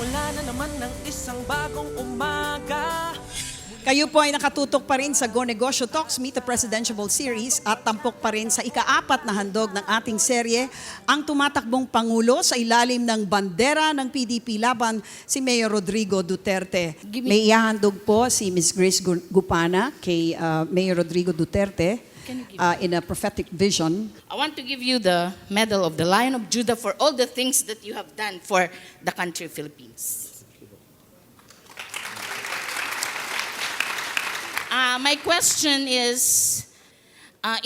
Nagsimula na naman ng isang bagong umaga. Kayo po ay nakatutok pa rin sa Go Negosyo Talks Meet the Presidential Series at tampok pa rin sa ika-4 na handog ng ating serye, ang tumatakbong Pangulo sa ilalim ng bandera ng PDP laban si Mayor Rodrigo Duterte. May ihahandog po si Ms. Grace Gupana kay Mayor Rodrigo Duterte in a prophetic vision. I want to give you the Medal of the Lion of Judah for all the things that you have done for the country Philippines. My question is,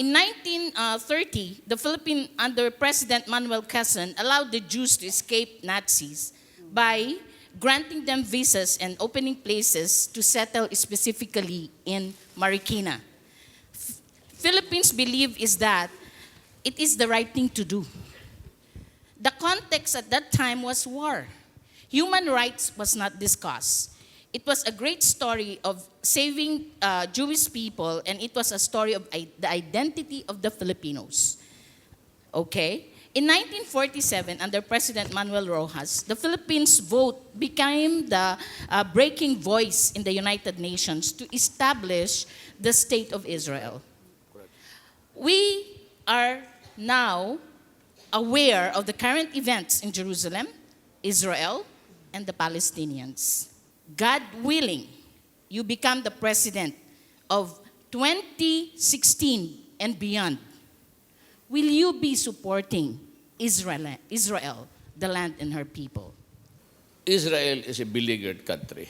in 1930, the Philippines under President Manuel Quezon allowed the Jews to escape Nazis by granting them visas and opening places to settle specifically in Marikina. Philippines believe is that it is the right thing to do. The context at that time was war. Human rights was not discussed. It was a great story of saving Jewish people, and it was a story of the identity of the Filipinos. Okay? In 1947, under President Manuel Rojas, the Philippines vote became the breaking voice in the United Nations to establish the State of Israel. We are now aware of the current events in Jerusalem, Israel, and the Palestinians. God willing, you become the president of 2016 and beyond. Will you be supporting Israel, the land and her people? Israel is a beleaguered country.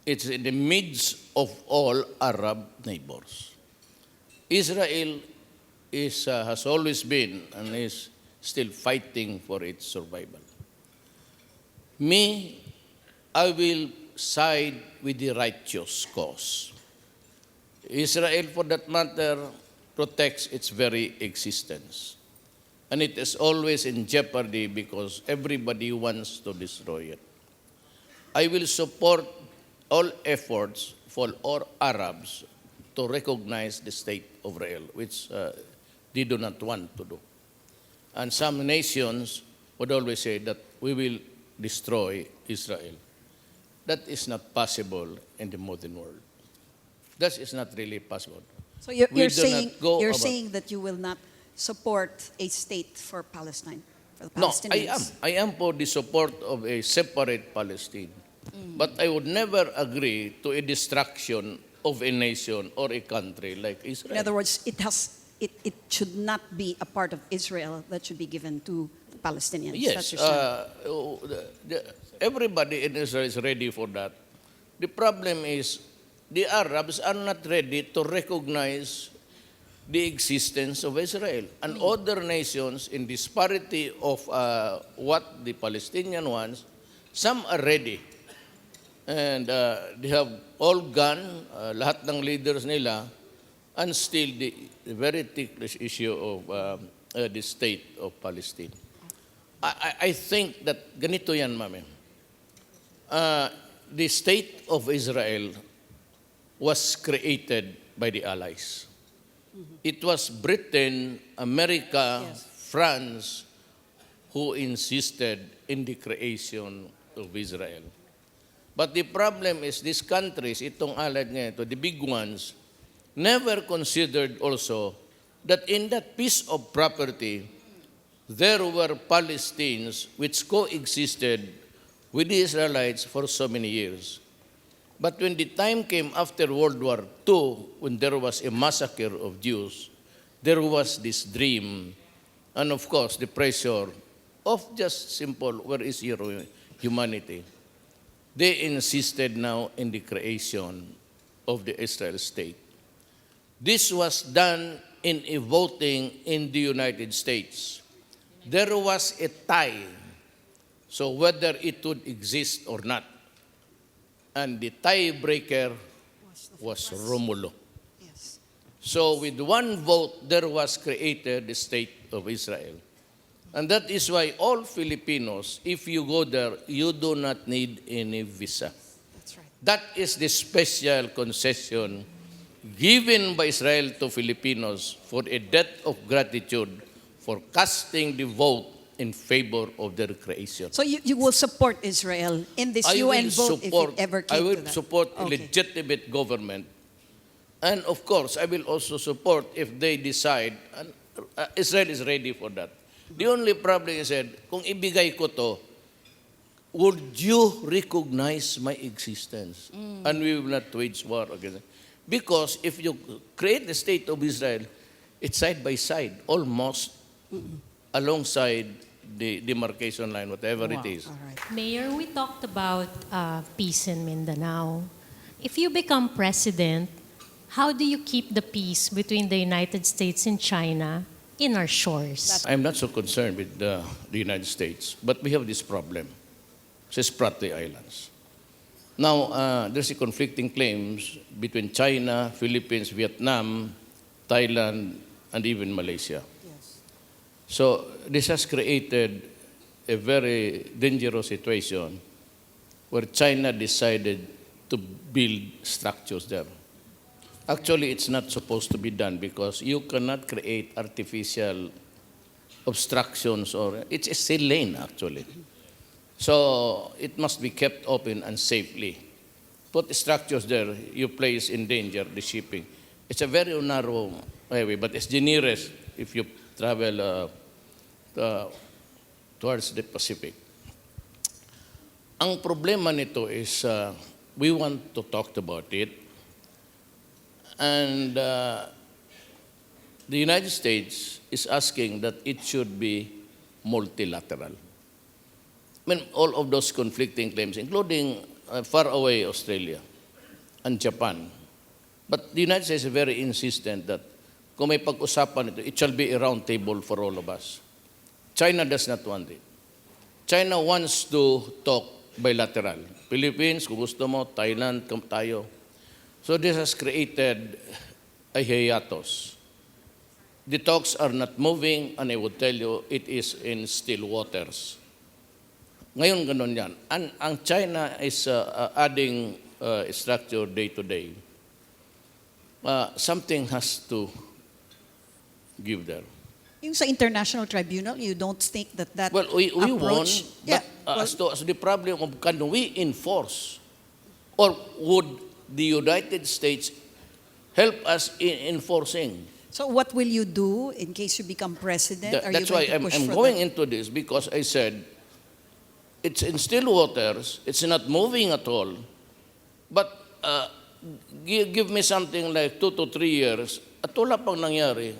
It's in the midst of all Arab neighbors. Israel has always been and is still fighting for its survival. I will side with the righteous cause. Israel, for that matter, protects its very existence. And it is always in jeopardy because everybody wants to destroy it. I will support all efforts for all Arabs to recognize the state of Israel, which they do not want to do. And some nations would always say that we will destroy Israel. That is not possible in the modern world. That is not really possible. So you're We do saying not go you're about- saying that you will not support a state for Palestine, for the No, Palestinians. I am for the support of a separate Palestine. But I would never agree to a destruction of a nation or a country like Israel. In other words, it should not be a part of Israel that should be given to the Palestinians. That's Yes, your stand. everybody in Israel is ready for that. The problem is the Arabs are not ready to recognize the existence of Israel. And other nations, in disparity of what the Palestinian wants, some are ready. And they have all gone, lahat ng leaders nila, and still the very ticklish issue of the state of Palestine. I think that ganito yan, ma'am. The state of Israel was created by the Allies. It was Britain, America, France who insisted in the creation of Israel. But the problem is these countries, itong allied ngayon, the big ones, never considered also that in that piece of property, there were Palestinians which coexisted with the Israelites for so many years. But when the time came after World War II, when there was a massacre of Jews, there was this dream, and of course the pressure of just simple, where is your humanity? They insisted now in the creation of the Israel state. This was done in a voting in the United States. There was a tie, so whether it would exist or not. And the tiebreaker was Romulo. Yes. So with one vote, there was created the state of Israel. And that is why all Filipinos, if you go there, you do not need any visa. That's right. That is the special concession given by Israel to Filipinos for a debt of gratitude for casting the vote in favor of their creation. So you will support Israel in this I UN will vote if support, it ever I came will to that? support a Okay. legitimate government. And of course, I will also support if they decide, and Israel is ready for that. The only problem is that, kung ibigay ko to, would you recognize my existence? And we will not wage war against it. Because if you create the state of Israel, it's side by side, almost alongside the demarcation line, whatever it Wow. is. All right. Mayor, we talked about peace in Mindanao. If you become president, how do you keep the peace between the United States and China in our shores? I'm not so concerned with the United States, but we have this problem. It's Spratly Islands. Now, there's a conflicting claims between China, Philippines, Vietnam, Thailand, and even Malaysia. Yes. So this has created a very dangerous situation where China decided to build structures there. Actually, it's not supposed to be done because you cannot create artificial obstructions or it's a sail lane actually. So it must be kept open and safely. Put structures there, you place in danger the shipping. It's a very narrow highway, but it's the nearest if you travel towards the Pacific. Ang problema nito is we want to talk about it. And the United States is asking that it should be multilateral. I mean, all of those conflicting claims, including far away Australia and Japan. But the United States is very insistent that kung may pag-usapan ito, it shall be a round table for all of us. China does not want it. China wants to talk bilateral. Philippines, kung gusto mo, Thailand, tayo. So this has created a hiatus. The talks are not moving, and I would tell you, it is in still waters. Ngayon, ganun yan. Ang China is adding structure day to day. Something has to give there. Yung sa International Tribunal, you don't think that Well, we won, approach... but as to the problem of can we enforce, or would the United States help us in enforcing? So what will you do in case you become president? Are That's you why going to push I'm for going that? into this because I said it's in still waters, it's not moving at all, but give me something like 2 to 3 years, at wala pang nangyari,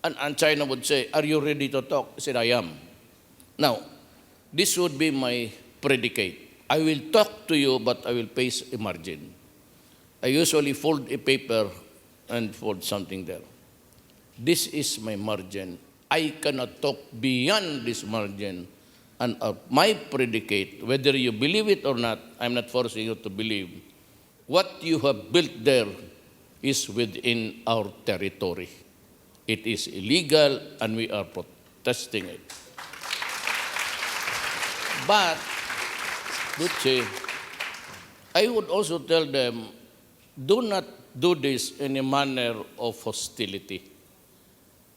and China would say, are you ready to talk? I said, I am. Now, this would be my predicate. I will talk to you, but I will place a margin. I usually fold a paper and fold something there. This is my margin. I cannot talk beyond this margin. And my predicate, whether you believe it or not, I'm not forcing you to believe, what you have built there is within our territory. It is illegal and we are protesting it. But, Duce, I would also tell them, do not do this in a manner of hostility.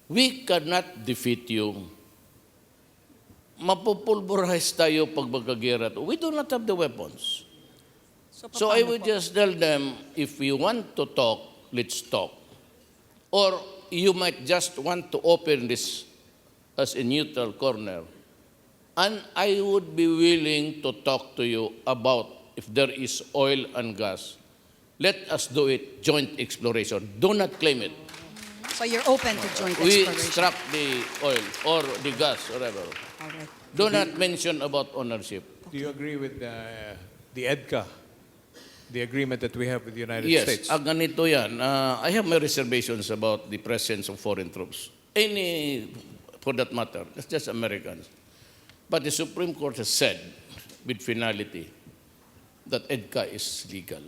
We cannot defeat you. Mapupulverize tayo pag magkagera. We do not have the weapons. So I would just tell them, if you want to talk, let's talk. Or you might just want to open this as a neutral corner. And I would be willing to talk to you about if there is oil and gas. Let us do it, joint exploration. Do not claim it. So you're open to joint We exploration? extract the oil or the gas, whatever. All right. Do not mention about ownership. Do you agree with the EDCA, the agreement that we have with the United Yes, States? ganito yan. I have my reservations about the presence of foreign troops. Any, for that matter, it's just Americans. But the Supreme Court has said, with finality, that EDCA is legal.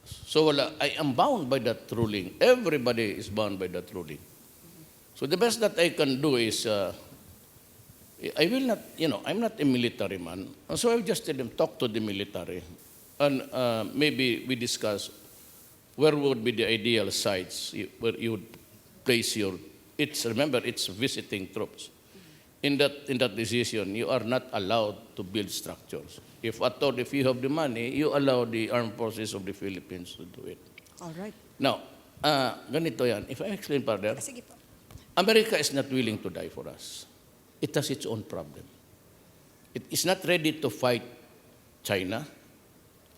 So I am bound by that ruling. Everybody is bound by that ruling. So the best that I can do is, I will not, I'm not a military man. And so I just tell them, talk to the military. And maybe we discuss where would be the ideal sites where you would place remember, it's visiting troops. in that decision, you are not allowed to build structures. If at all, if you have the money, you allow the armed forces of the Philippines to do it. All right. Now, ganito yan. If I explain further, Sige po. America is not willing to die for us. It has its own problem. It is not ready to fight China.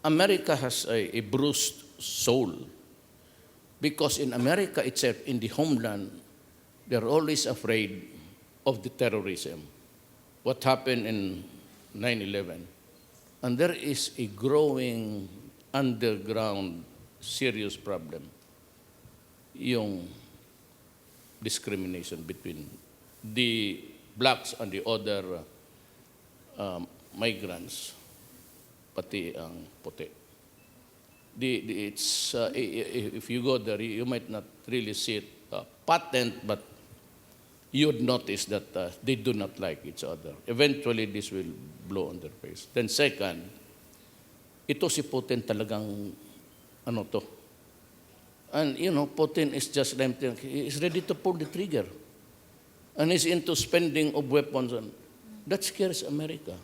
America has a bruised soul because in America itself, in the homeland, they're always afraid of the terrorism. What happened in 9/11. And there is a growing underground serious problem. Yung discrimination between the blacks and the other migrants, pati ang puti. If you go there, you might not really see it patent, but you'd notice that they do not like each other. Eventually, this will blow on their face. Then second, ito si Putin talagang ano to. And Putin is just empty. He is ready to pull the trigger. And he's into spending of weapons. And that scares America.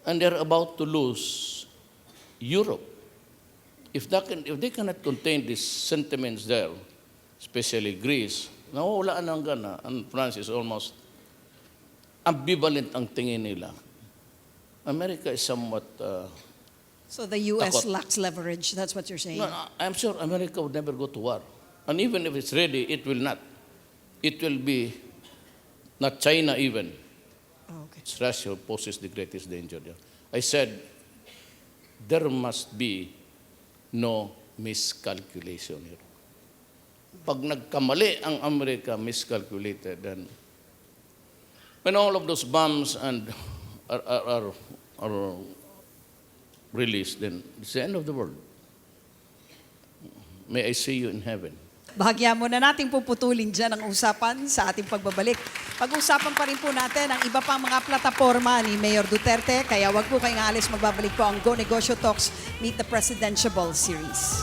And they're about to lose Europe. If they cannot contain these sentiments there, especially Greece, nawawalaan ng gana. And France is almost ambivalent ang tingin nila. America is somewhat... So the U.S. takot. lacks leverage. That's what you're saying. No, I'm sure America would never go to war. And even if it's ready, it will not. It will be not China even. Oh, okay. It's Russia who poses the greatest danger there. I said, there must be no miscalculation here. Pag nagkamali ang Amerika, miscalculated, then when all of those bombs and are released, then it's the end of the world. May I see you in heaven. Bahagya muna nating puputulin dyan ang usapan sa ating pagbabalik. Pag-usapan pa rin po natin ang iba pang mga plataforma ni Mayor Duterte, kaya wag po kayong aalis, magbabalik po ang Go Negosyo Talks Meet the Presidential Series.